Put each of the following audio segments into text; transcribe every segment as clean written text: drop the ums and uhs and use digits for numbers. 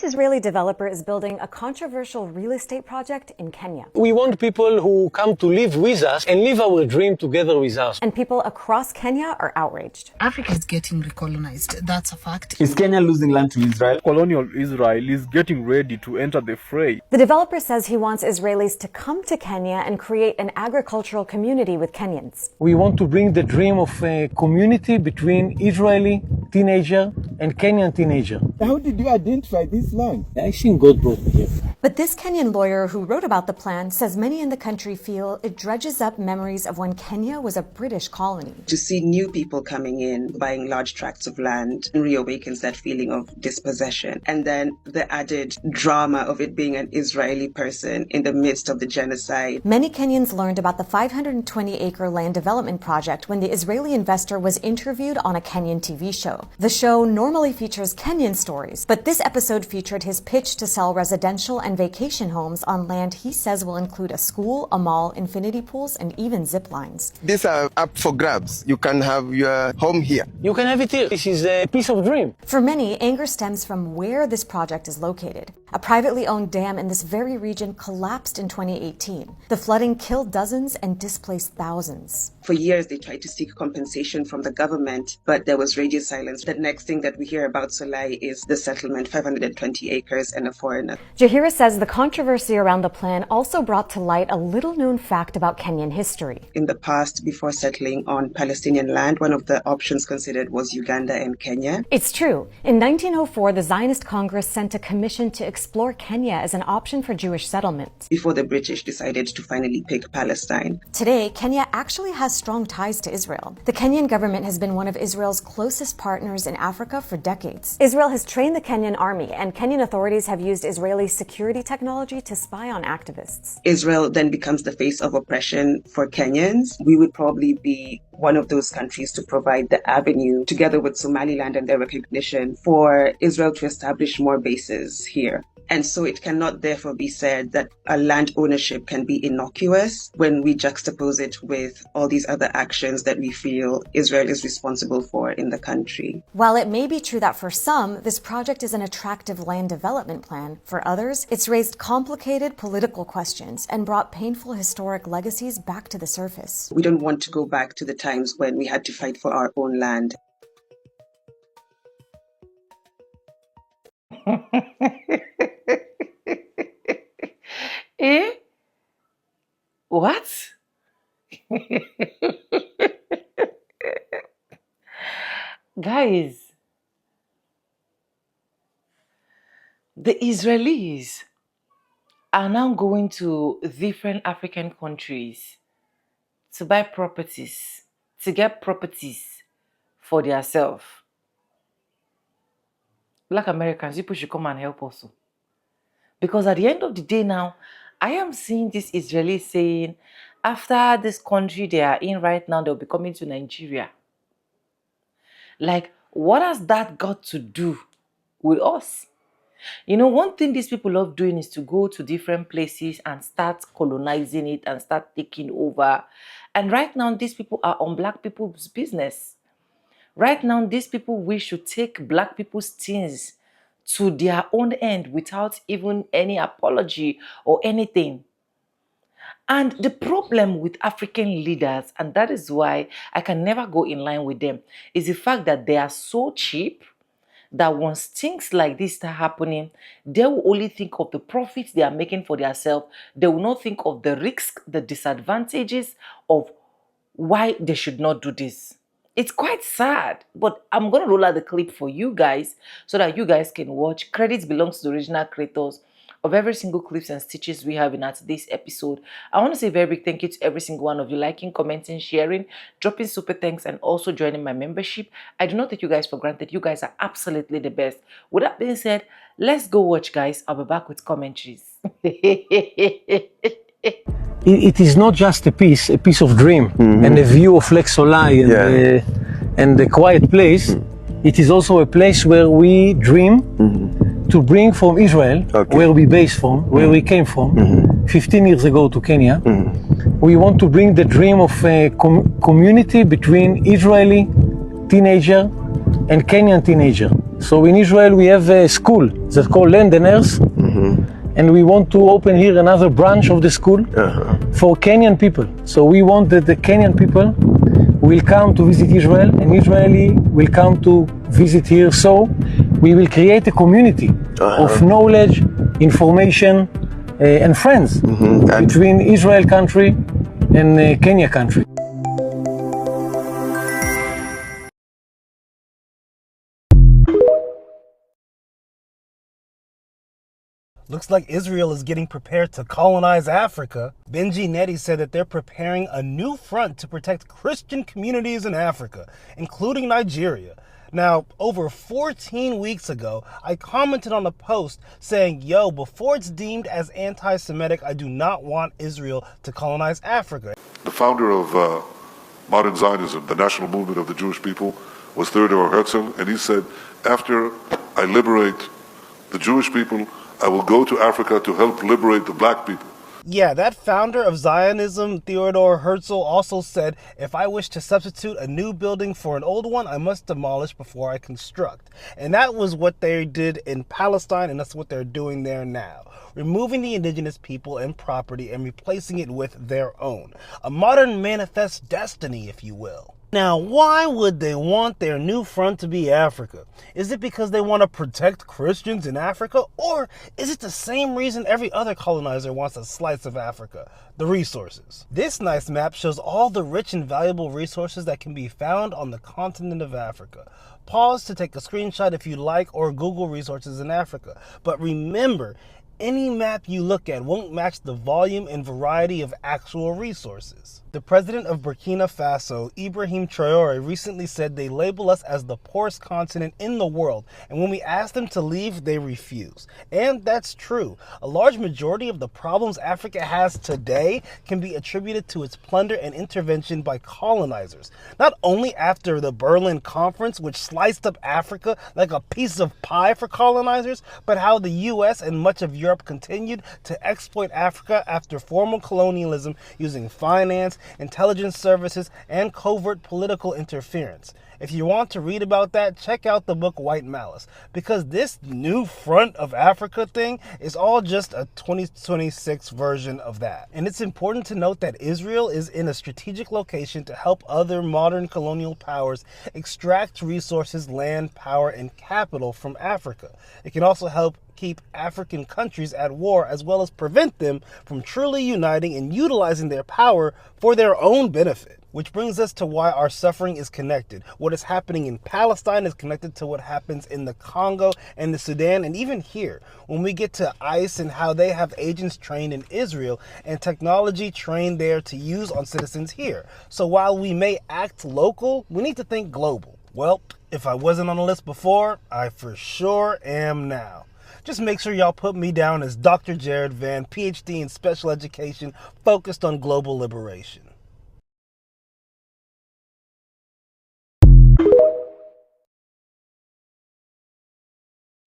Israeli developer is building a controversial real estate project in Kenya. We want people who come to live with us and live our dream together with us. And people across Kenya are outraged. Africa is getting recolonized. That's a fact. Is Kenya losing land to Israel? Colonial Israel is getting ready to enter the fray. The developer says he wants Israelis to come to Kenya and create an agricultural community with Kenyans. We want to bring the dream of a community between Israeli teenager and Kenyan teenager. How did you identify this land? I think God brought me here. But this Kenyan lawyer who wrote about the plan says many in the country feel it dredges up memories of when Kenya was a British colony. To see new people coming in, buying large tracts of land, reawakens that feeling of dispossession. And then the added drama of it being an Israeli person in the midst of the genocide. Many Kenyans learned about the 520-acre land development project when the Israeli investor was interviewed on a Kenyan TV show. The show normally features Kenyan stories, but this episode featured his pitch to sell residential and vacation homes on land he says will include a school, a mall, infinity pools, and even zip lines. These are up for grabs. You can have your home here. You can have it here. This is a piece of dream. For many, anger stems from where this project is located. A privately owned dam in this very region collapsed in 2018. The flooding killed dozens and displaced thousands. For years, they tried to seek compensation from the government, but there was radio silence. The next thing that we hear about Solai is the settlement, 520 acres and a foreigner. Jahira says the controversy around the plan also brought to light a little-known fact about Kenyan history. In the past, before settling on Palestinian land, one of the options considered was Uganda and Kenya. It's true. In 1904, the Zionist Congress sent a commission to explore Kenya as an option for Jewish settlement. Before the British decided to finally pick Palestine. Today, Kenya actually has strong ties to Israel. The Kenyan government has been one of Israel's closest partners in Africa for decades. Israel has trained the Kenyan army, and Kenyan authorities have used Israeli security technology to spy on activists. Israel then becomes the face of oppression for Kenyans. We would probably be one of those countries to provide the avenue, together with Somaliland and their recognition, for Israel to establish more bases here. And so it cannot therefore be said that a land ownership can be innocuous when we juxtapose it with all these other actions that we feel Israel is responsible for in the country. While it may be true that for some, this project is an attractive land development plan, for others, it's raised complicated political questions and brought painful historic legacies back to the surface. We don't want to go back to the times when we had to fight for our own land. Eh? What? Guys, the Israelis are now going to different African countries to buy properties, to get properties for themselves. Black Americans, you should come and help us. Because at the end of the day now, I am seeing this Israelis saying, after this country they are in right now, they'll be coming to Nigeria. Like, what has that got to do with us? You know, one thing these people love doing is to go to different places and start colonizing it and start taking over. And right now, these people are on black people's business. Right now, these people wish to take black people's things to their own end without even any apology or anything. And the problem with African leaders, and that is why I can never go in line with them, is the fact that they are so cheap that once things like this start happening, they will only think of the profits they are making for themselves. They will not think of the risks, the disadvantages of why they should not do this. It's quite sad, but I'm going to roll out the clip for you guys so that you guys can watch. Credits belongs to the original creators of every single clips and stitches we have in today's episode. I want to say a very big thank you to every single one of you liking, commenting, sharing, dropping super thanks, and also joining my membership. I do not take you guys for granted. You guys are absolutely the best. With that being said, let's go watch, guys. I'll be back with commentaries. It is not just a piece of dream and a view of Lake Solai and the quiet place. It is also a place where we dream to bring from Israel, where we based from, where we came from, 15 years ago to Kenya. We want to bring the dream of a community between Israeli teenager and Kenyan teenager. So in Israel we have a school that's called Land and Earth, and we want to open here another branch of the school for Kenyan people. So we want that the Kenyan people will come to visit Israel, and Israeli will come to visit here. So we will create a community of knowledge, information, and friends between Israel country and Kenya country. Looks like Israel is getting prepared to colonize Africa. Benji Neti said that they're preparing a new front to protect Christian communities in Africa, including Nigeria. Now, over 14 weeks ago, I commented on a post saying, yo, before it's deemed as anti-Semitic, I do not want Israel to colonize Africa. The founder of modern Zionism, the national movement of the Jewish people, was Theodor Herzl, and he said, after I liberate the Jewish people, I will go to Africa to help liberate the black people. Yeah, that founder of Zionism, Theodor Herzl, also said, if I wish to substitute a new building for an old one, I must demolish before I construct. And that was what they did in Palestine, and that's what they're doing there now. Removing the indigenous people and property and replacing it with their own. A modern manifest destiny, if you will. Now, why would they want their new front to be Africa? Is it because they want to protect Christians in Africa? Or is it the same reason every other colonizer wants a slice of Africa? The resources. This nice map shows all the rich and valuable resources that can be found on the continent of Africa. Pause to take a screenshot if you like, or Google resources in Africa. But remember, any map you look at won't match the volume and variety of actual resources. The president of Burkina Faso, Ibrahim Traoré, recently said they label us as the poorest continent in the world, and when we ask them to leave, they refuse. And that's true. A large majority of the problems Africa has today can be attributed to its plunder and intervention by colonizers. Not only after the Berlin Conference, which sliced up Africa like a piece of pie for colonizers, but how the US and much of Europe continued to exploit Africa after formal colonialism using finance, intelligence services, and covert political interference. If you want to read about that, check out the book White Malice, because this new front of Africa thing is all just a 2026 version of that. And it's important to note that Israel is in a strategic location to help other modern colonial powers extract resources, land, power, and capital from Africa. It can also help keep African countries at war, as well as prevent them from truly uniting and utilizing their power for their own benefit. Which brings us to why our suffering is connected. What is happening in Palestine is connected to what happens in the Congo and the Sudan, and even here, when we get to ICE and how they have agents trained in Israel and technology trained there to use on citizens here. So while we may act local, we need to think global. Well, if I wasn't on the list before, I for sure am now. Just make sure y'all put me down as Dr. Jared Van, PhD in special education, focused on global liberation.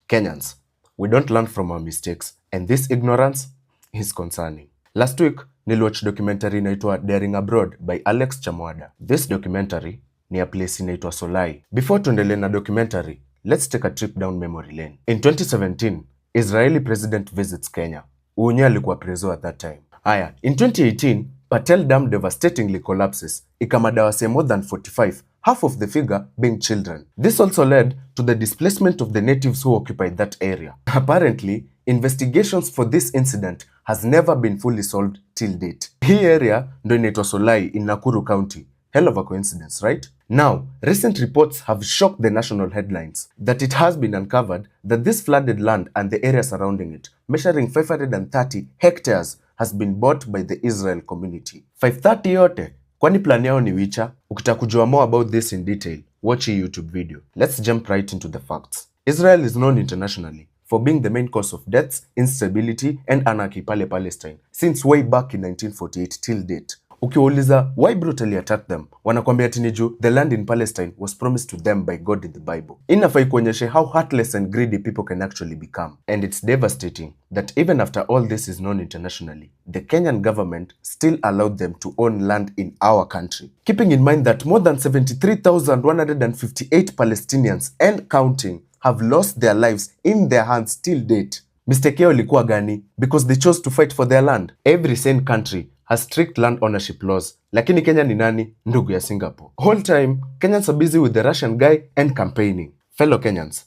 Kenyans, we don't learn from our mistakes, and this ignorance is concerning. Last week, niliwatch documentary inaitwa Daring Abroad by Alex Chamwada. This documentary ni a place inaitwa Solai. Before tuendelee na documentary, let's take a trip down memory lane. In 2017, Israeli president visits Kenya. Unye alikuwa preso at that time. Aya, in 2018, Patel Dam devastatingly collapses. Ikamada wase more than 45, half of the figure being children. This also led to the displacement of the natives who occupied that area. Apparently, investigations for this incident has never been fully solved till date. Hii area ndo inaitwa Solai in Nakuru County. Hell of a coincidence, right? Now, recent reports have shocked the national headlines that it has been uncovered that this flooded land and the area surrounding it, measuring 530 hectares, has been bought by the Israel community. 530 yote? Kwani plan yao ni wicha? Ukitaka kujua more about this in detail, watch a YouTube video. Let's jump right into the facts. Israel is known internationally for being the main cause of deaths, instability, and anarchy pale Palestine since way back in 1948 till date. Ukiwauliza why brutally attack them, wanakwambia tiniju the land in Palestine was promised to them by God in the Bible. Inafai kuonyeshe how heartless and greedy people can actually become. And it's devastating that even after all this is known internationally, the Kenyan government still allowed them to own land in our country. Keeping in mind that more than 73,158 Palestinians and counting have lost their lives in their hands till date. Mistake yao ilikuwa gani? Because they chose to fight for their land. Every sane country has strict land ownership laws. Lakini Kenya ni nani? Ndugu ya Singapore. Whole time, Kenyans are busy with the Russian guy and campaigning. Fellow Kenyans,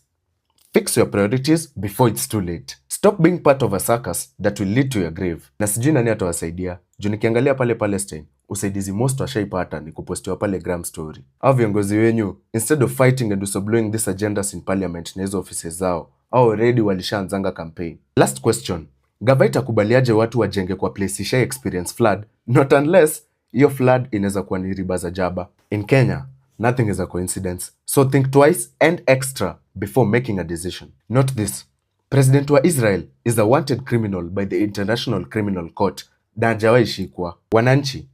fix your priorities before it's too late. Stop being part of a circus that will lead to your grave. Na sijui nani atawasaidia. Juu nikiangalia pale Palestine, usaidizi most washaipata ni kupostiwa pale Gram story. Au viongozi wenyu, instead of fighting and whistleblowing these agendas in parliament na hizo offices zao, au already walishaanzanga campaign. Last question. Gava itakubaliaje watu wajenge kwa place isha experience flood? Not unless hiyo flood inaweza kuwa ni riba za jaba. In Kenya, nothing is a coincidence. So think twice and extra before making a decision. Note this. President wa Israel is a wanted criminal by the International Criminal Court. Na hajawahi shikwa. Wananchi.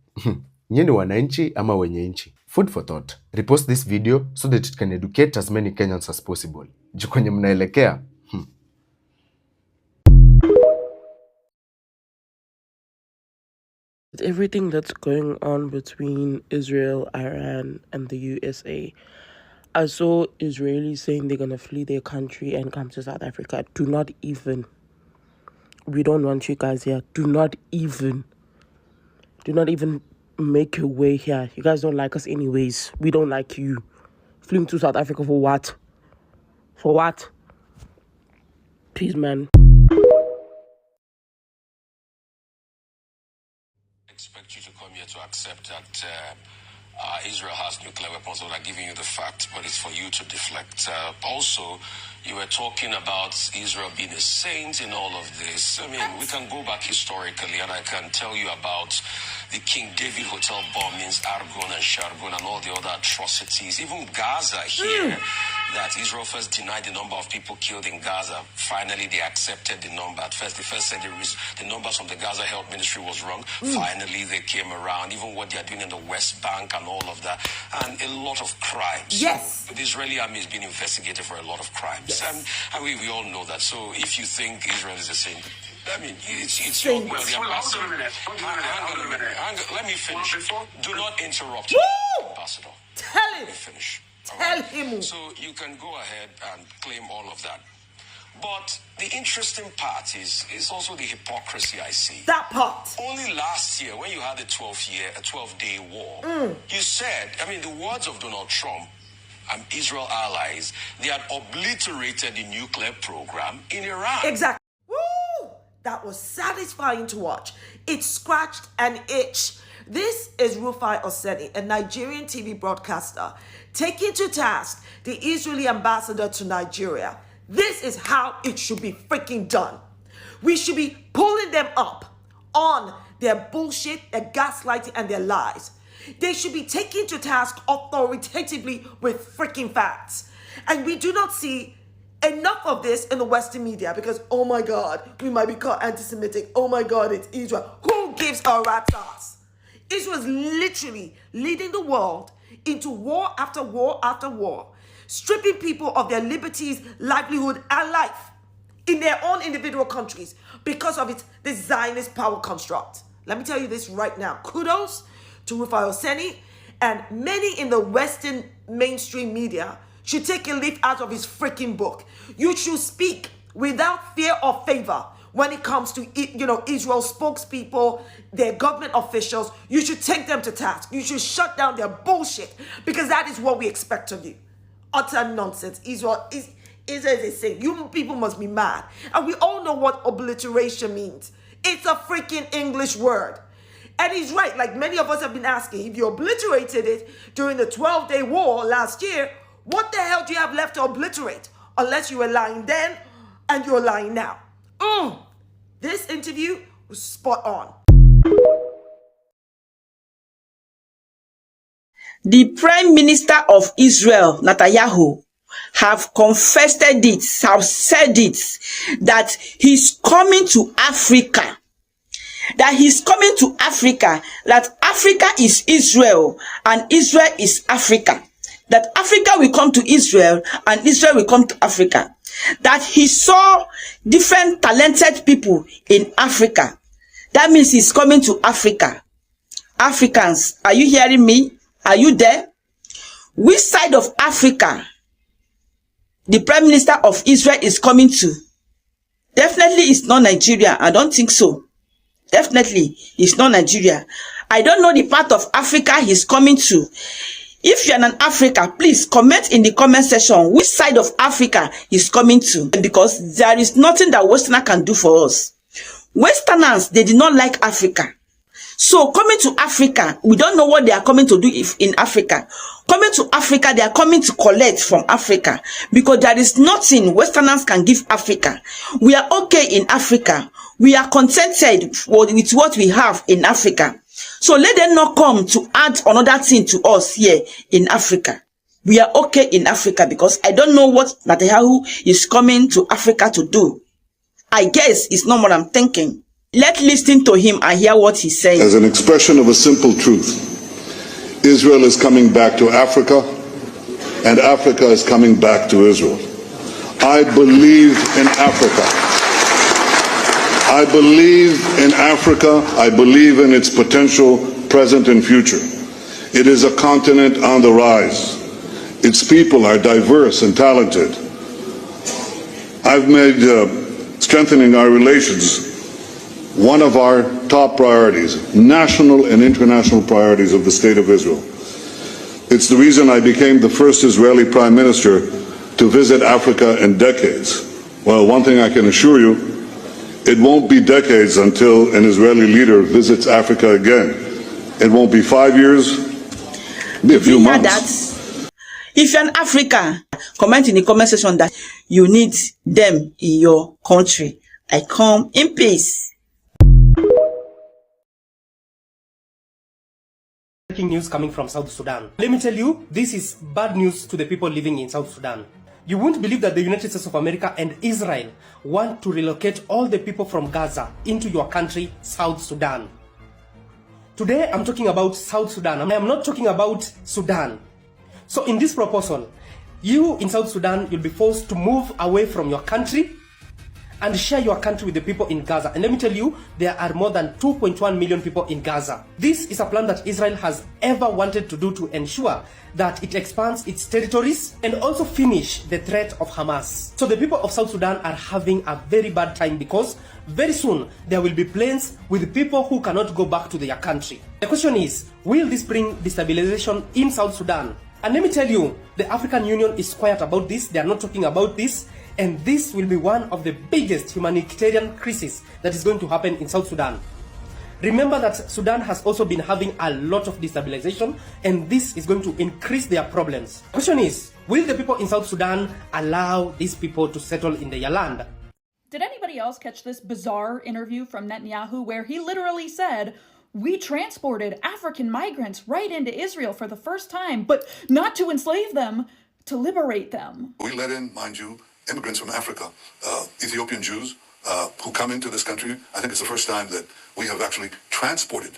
Nyinyi wananchi ama wenye nchi? Food for thought. Repost this video so that it can educate as many Kenyans as possible. Juu kwenye mnaelekea. With everything that's going on between Israel, Iran, and the USA, I saw Israelis saying they're going to flee their country and come to South Africa. We don't want you guys here. Do not even make your way here. You guys don't like us anyways. We don't like you. Fleeing to South Africa for what? For what? Please, man. Expect you to come here to accept that Israel has nuclear weapons. I'm not giving you the fact, but it's for you to deflect. Also, you were talking about Israel being a saint in all of this. I mean, we can go back historically, and I can tell you about the King David Hotel bombings, Argon and Shargon, and all the other atrocities. Even Gaza here, that Israel first denied the number of people killed in Gaza. Finally, they accepted the number. At first, they first said the numbers from the Gaza Health Ministry was wrong. Finally, they came around. Even what they are doing in the West Bank and all of that. And a lot of crimes. Yes. So the Israeli army is being investigated for a lot of crimes. Yes. And we all know that. So if you think Israel is a saint, I mean, it's your well, Hold on a minute. Hang on, let me finish. Do not interrupt, Ambassador. Tell him. Let me finish. Tell him. So you can go ahead and claim all of that. But the interesting part is also the hypocrisy I see. That part. Only last year, when you had a 12-day war, you said, I mean, the words of Donald Trump and Israel allies, they had obliterated the nuclear program in Iran. Exactly. Woo! That was satisfying to watch. It scratched an itch. This is Rufai Oseni, a Nigerian TV broadcaster, taking to task the Israeli ambassador to Nigeria. This is how it should be freaking done. We should be pulling them up on their bullshit, their gaslighting, and their lies. They should be taken to task authoritatively with freaking facts. And we do not see enough of this in the Western media because, oh my God, we might be called anti-Semitic. Oh my God, it's Israel. Who gives a rat's ass? Israel is literally leading the world into war after war after war, stripping people of their liberties, livelihood, and life in their own individual countries because of the Zionist power construct. Let me tell you this right now. Kudos to Rufai Oseni, and many in the Western mainstream media should take a leaf out of his freaking book. You should speak without fear or favor when it comes to, Israel spokespeople, their government officials. You should take them to task. You should shut down their bullshit because that is what we expect of you. Utter nonsense. Israel is a saint. You people must be mad. And we all know what obliteration means. It's a freaking English word. And he's right. Like many of us have been asking, if you obliterated it during the 12-day war last year, what the hell do you have left to obliterate? Unless you were lying then and you're lying now. This interview was spot on. The Prime Minister of Israel, Netanyahu, have confessed it, have said it, that he's coming to Africa. That he's coming to Africa, that Africa is Israel and Israel is Africa. That Africa will come to Israel and Israel will come to Africa. That he saw different talented people in Africa. That means he's coming to Africa. Africans, are you hearing me? Are you there? Which side of Africa the Prime Minister of Israel is coming to? Definitely it's not Nigeria. I don't think so. Definitely it's not Nigeria. I don't know the part of Africa he's coming to. If you're in Africa, please comment in the comment section which side of Africa he's coming to, because there is nothing that Westerners can do for us. Westerners, they did not like Africa. So coming to Africa, we don't know what they are coming to do if in Africa. Coming to Africa, they are coming to collect from Africa, because there is nothing Westerners can give Africa. We are okay in Africa. We are contented with what we have in Africa. So let them not come to add another thing to us here in Africa. We are okay in Africa, because I don't know what Netanyahu is coming to Africa to do. I guess it's not what I'm thinking. Let's listen to him and hear what he's saying. As an expression of a simple truth, Israel is coming back to Africa, and Africa is coming back to Israel. I believe in Africa. I believe in Africa. I believe in its potential, present and future. It is a continent on the rise. Its people are diverse and talented. I've made strengthening our relations one of our top priorities, national and international priorities of the State of Israel. It's the reason I became the first Israeli Prime Minister to visit Africa in decades. Well, one thing I can assure you, it won't be decades until an Israeli leader visits Africa again. It won't be 5 years, be a few months. If you're in Africa, comment in the comment section that you need them in your country. I come in peace. Breaking news coming from South Sudan. Let me tell you, this is bad news to the people living in South Sudan. You won't believe that the United States of America and Israel want to relocate all the people from Gaza into your country, South Sudan. Today, I'm talking about South Sudan. I am not talking about Sudan. So in this proposal, you in South Sudan, you'll be forced to move away from your country and share your country with the people in Gaza. And let me tell you, there are more than 2.1 million people in Gaza. This is a plan that Israel has ever wanted to do to ensure that it expands its territories and also finish the threat of Hamas. So the people of South Sudan are having a very bad time, because very soon there will be planes with people who cannot go back to their country. The question is, will this bring destabilization in South Sudan? And let me tell you, the African Union is quiet about this. They are not talking about this. And this will be one of the biggest humanitarian crises that is going to happen in South Sudan. Remember that Sudan has also been having a lot of destabilization, and this is going to increase their problems. The question is, will the people in South Sudan allow these people to settle in their land? Did anybody else catch this bizarre interview from Netanyahu where he literally said, "We transported African migrants right into Israel for the first time, but not to enslave them, to liberate them"? We let in, mind you, immigrants from Africa, Ethiopian Jews who come into this country. I think it's the first time that we have actually transported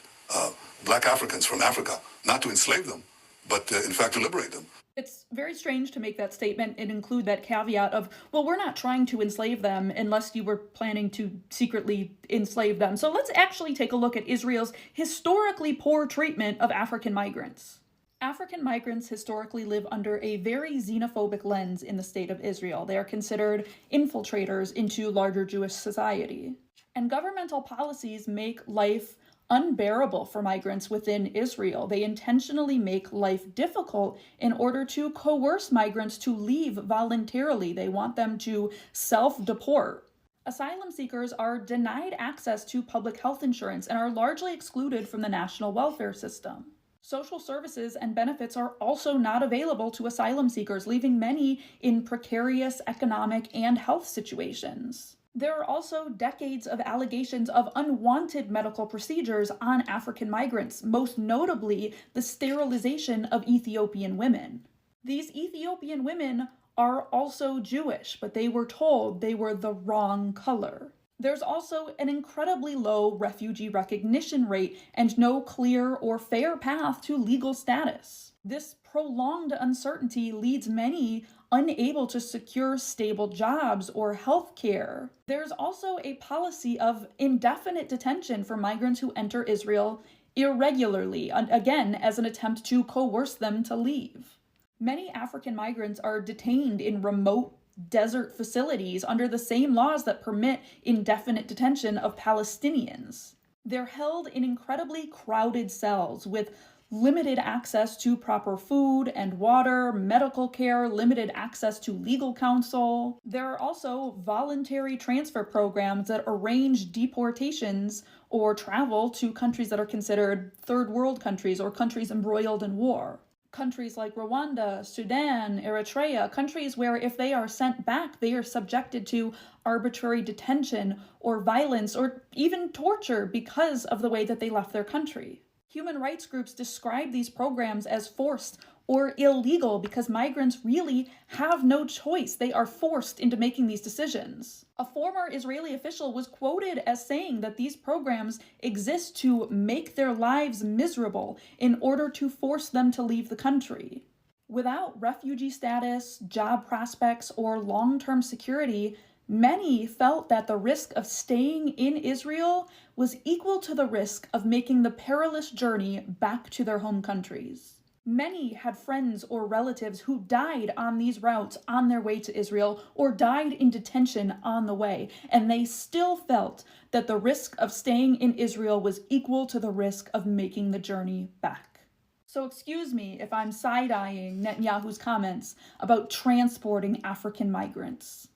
black Africans from Africa, not to enslave them, but in fact to liberate them. It's very strange to make that statement and include that caveat of, well, we're not trying to enslave them unless you were planning to secretly enslave them. So let's actually take a look at Israel's historically poor treatment of African migrants. African migrants historically live under a very xenophobic lens in the state of Israel. They are considered infiltrators into larger Jewish society. And governmental policies make life unbearable for migrants within Israel. They intentionally make life difficult in order to coerce migrants to leave voluntarily. They want them to self-deport. Asylum seekers are denied access to public health insurance and are largely excluded from the national welfare system. Social services and benefits are also not available to asylum seekers, leaving many in precarious economic and health situations. There are also decades of allegations of unwanted medical procedures on African migrants, most notably the sterilization of Ethiopian women. These Ethiopian women are also Jewish, but they were told they were the wrong color. There's also an incredibly low refugee recognition rate and no clear or fair path to legal status. This prolonged uncertainty leads many unable to secure stable jobs or health care. There's also a policy of indefinite detention for migrants who enter Israel irregularly, again as an attempt to coerce them to leave. Many African migrants are detained in remote desert facilities under the same laws that permit indefinite detention of Palestinians. They're held in incredibly crowded cells with limited access to proper food and water, medical care, limited access to legal counsel. There are also voluntary transfer programs that arrange deportations or travel to countries that are considered third world countries or countries embroiled in war. Countries like Rwanda, Sudan, Eritrea, countries where if they are sent back, they are subjected to arbitrary detention or violence or even torture because of the way that they left their country. Human rights groups describe these programs as forced or illegal because migrants really have no choice. They are forced into making these decisions. A former Israeli official was quoted as saying that these programs exist to make their lives miserable in order to force them to leave the country. Without refugee status, job prospects, or long-term security, many felt that the risk of staying in Israel was equal to the risk of making the perilous journey back to their home countries. Many had friends or relatives who died on these routes on their way to Israel or died in detention on the way, and they still felt that the risk of staying in Israel was equal to the risk of making the journey back. So excuse me if I'm side-eyeing Netanyahu's comments about transporting African migrants.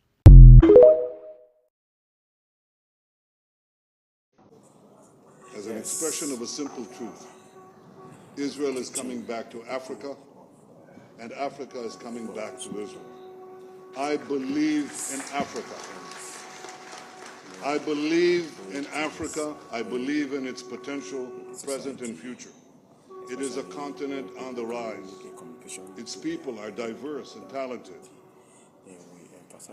As an expression of a simple truth, Israel is coming back to Africa, and Africa is coming back to Israel. I believe in Africa. I believe in Africa. I believe in its potential, present and future. It is a continent on the rise. Its people are diverse and talented.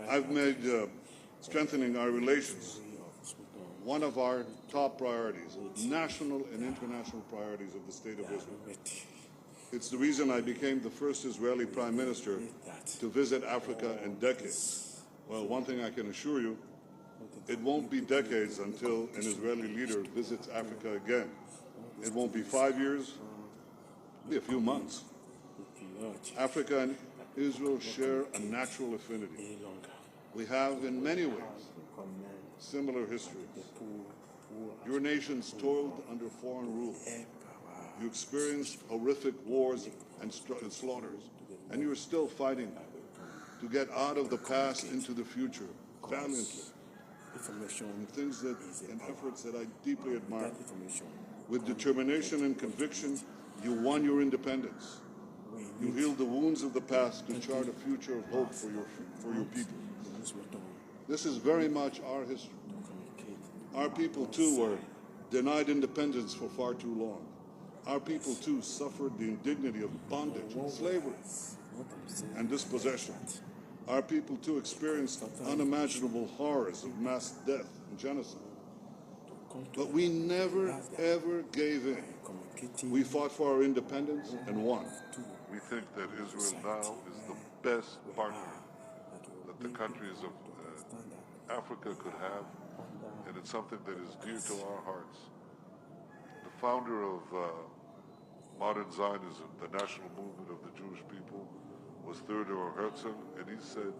I've made strengthening our relations one of our top priorities, national and international priorities of the State of Israel. It's the reason I became the first Israeli Prime Minister to visit Africa in decades. Well, one thing I can assure you, it won't be decades until an Israeli leader visits Africa again. It won't be 5 years, it'll be a few months. Africa and Israel share a natural affinity. We have, in many ways, similar histories. Your nations toiled under foreign rule. You experienced horrific wars and slaughters, and you are still fighting to get out of the past into the future valiantly. And things and efforts that I deeply admire. With determination and conviction, you won your independence. You healed the wounds of the past to chart a future of hope for your people. This is very much our history. Our people, too, were denied independence for far too long. Our people, too, suffered the indignity of bondage, slavery, and dispossession. Our people, too, experienced unimaginable horrors of mass death and genocide. But we never, ever gave in. We fought for our independence and won. We think that Israel now is the best partner that the countries of Africa could have, and it's something that is dear to our hearts. The founder of modern Zionism, the national movement of the Jewish people, was Theodor Herzl, and he said,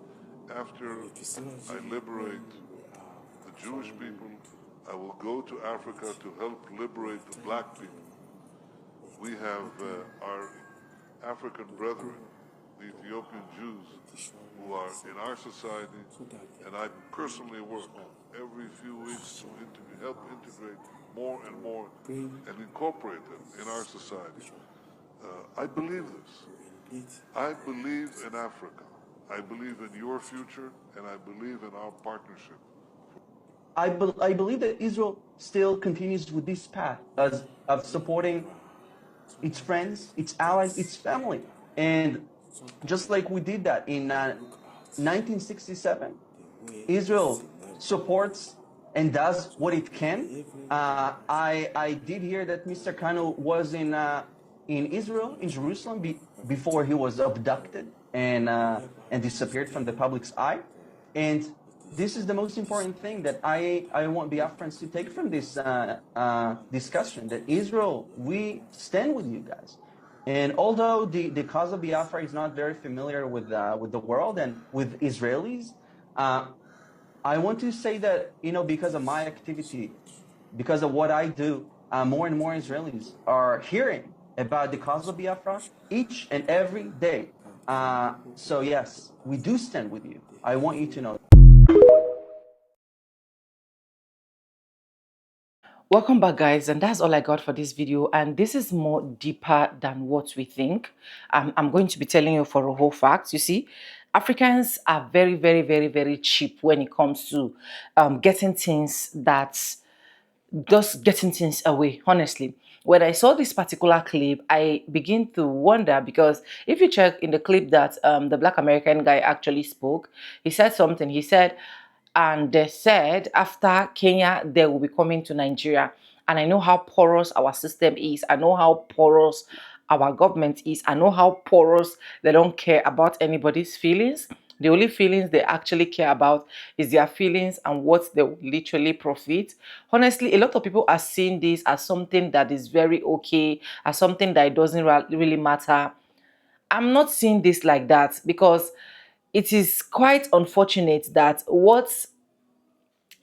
after I liberate the Jewish people, I will go to Africa to help liberate the black people. We have our African brethren, the Ethiopian Jews, who are in our society, and I personally work every few weeks to help integrate more and more and incorporate them in our society. I believe this. I believe in Africa. I believe in your future, and I believe in our partnership. I believe that Israel still continues with this path of supporting its friends, its allies, its family. And just like we did that in 1967, Israel supports and does what it can. I did hear that Mr. Kano was in Israel, in Jerusalem, before he was abducted and disappeared from the public's eye. And this is the most important thing that I want Biafrans to take from this discussion, that Israel, we stand with you guys. And although the cause of Biafra is not very familiar with the world and with Israelis, I want to say that, you know, because of my activity, because of what I do, more and more Israelis are hearing about the cause of Biafra each and every day. So yes, we do stand with you. I want you to know. Welcome back, guys, and that's all I got for this video, and this is more deeper than what we think. I'm going to be telling you for a whole fact. You see, Africans are very, very, very, very cheap when it comes to getting things away. Honestly, when I saw this particular clip, I begin to wonder, because if you check in the clip that the Black American guy actually spoke, he said something. He said, and they said after Kenya, they will be coming to Nigeria. And I know how porous our system is. I know how porous our government is. I know how porous they don't care about anybody's feelings. The only feelings they actually care about is their feelings and what they will literally profit. Honestly, a lot of people are seeing this as something that is very okay, as something that it doesn't really matter. I'm not seeing this like that, because it is quite unfortunate that what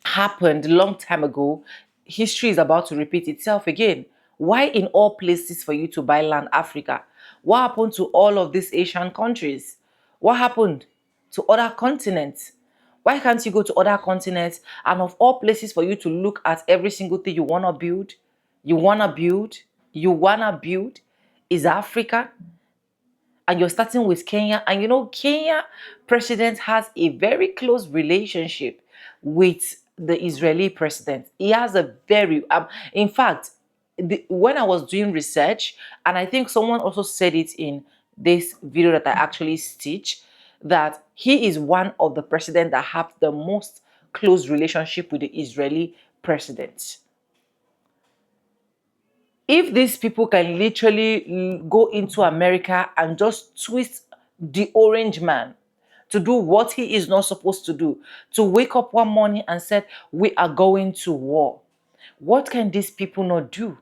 happened a long time ago, history is about to repeat itself again. Why in all places for you to buy land, Africa? What happened to all of these Asian countries? What happened to other continents? Why can't you go to other continents, and of all places for you to look at every single thing you want to build, is Africa? And you're starting with Kenya, and you know Kenya president has a very close relationship with the Israeli president. He has a very in fact, when I was doing research, and I think someone also said it in this video that I actually stitched, that he is one of the presidents that have the most close relationship with the Israeli president. If these people can literally go into America and just twist the orange man to do what he is not supposed to do, to wake up one morning and said, we are going to war, what can these people not do?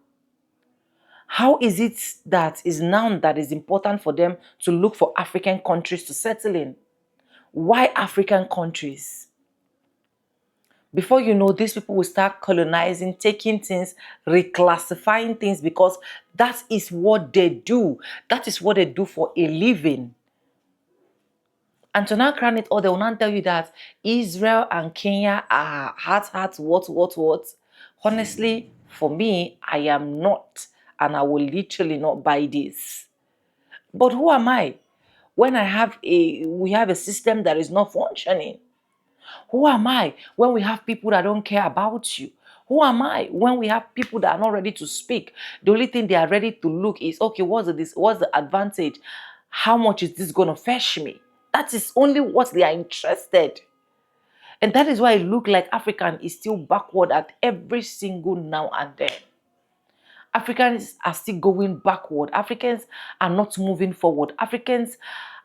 How is it that is now that is important for them to look for African countries to settle in? Why African countries? Before you know, these people will start colonizing, taking things, reclassifying things, because that is what they do. That is what they do for a living. And to now crown it all, they will not tell you that Israel and Kenya are what. Honestly, for me, I am not, and I will literally not buy this. But who am I when we have a system that is not functioning? Who am I when we have people that don't care about you? Who am I when we have people that are not ready to speak? The only thing they are ready to look is, okay, what's the advantage? How much is this going to fetch me? That is only what they are interested. And that is why it looks like African is still backward at every single now and then. Africans are still going backward. Africans are not moving forward. Africans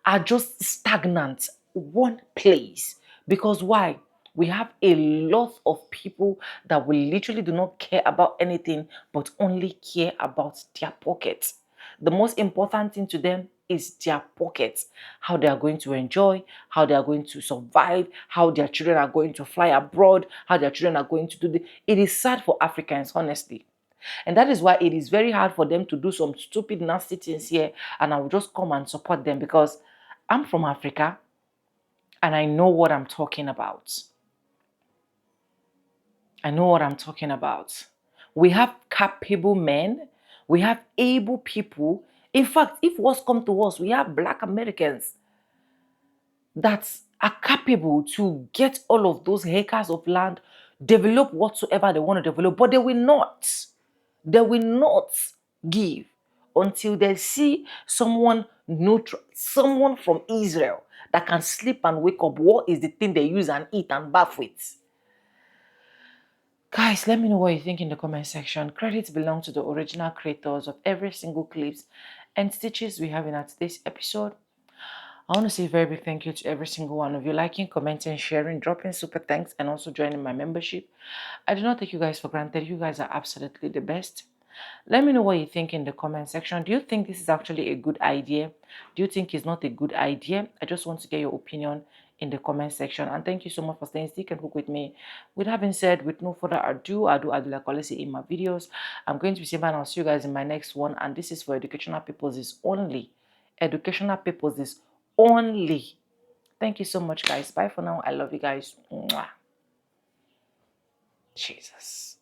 are just stagnant, one place. Because why? We have a lot of people that will literally do not care about anything, but only care about their pockets. The most important thing to them is their pockets. How they are going to enjoy, how they are going to survive, how their children are going to fly abroad, how their children are going to do this. It is sad for Africans, honestly. And that is why it is very hard for them to do some stupid, nasty things here, and I will just come and support them, because I'm from Africa and I know what I'm talking about. I know what I'm talking about. We have capable men. We have able people. In fact, if what's come to us, we have Black Americans that are capable to get all of those acres of land, develop whatsoever they want to develop, but they will not. They will not give until they see someone neutral, someone from Israel that can sleep and wake up. What is the thing they use and eat and bath with? Guys, let me know what you think in the comment section. Credits belong to the original creators of every single clips and stitches we have in our today's episode. I want to say a very big thank you to every single one of you, liking, commenting, sharing, dropping super thanks, and also joining my membership. I do not take you guys for granted. You guys are absolutely the best. Let me know what you think in the comment section. Do you think this is actually a good idea? Do you think it's not a good idea? I just want to get your opinion in the comment section. And thank you so much for staying stick and cook with me. With that being said, with no further ado, like I say in my videos. I'm going to be saying bye and I'll see you guys in my next one. And this is for educational purposes only. Educational purposes only. Thank you so much, guys. Bye for now. I love you guys. Mwah. Jesus.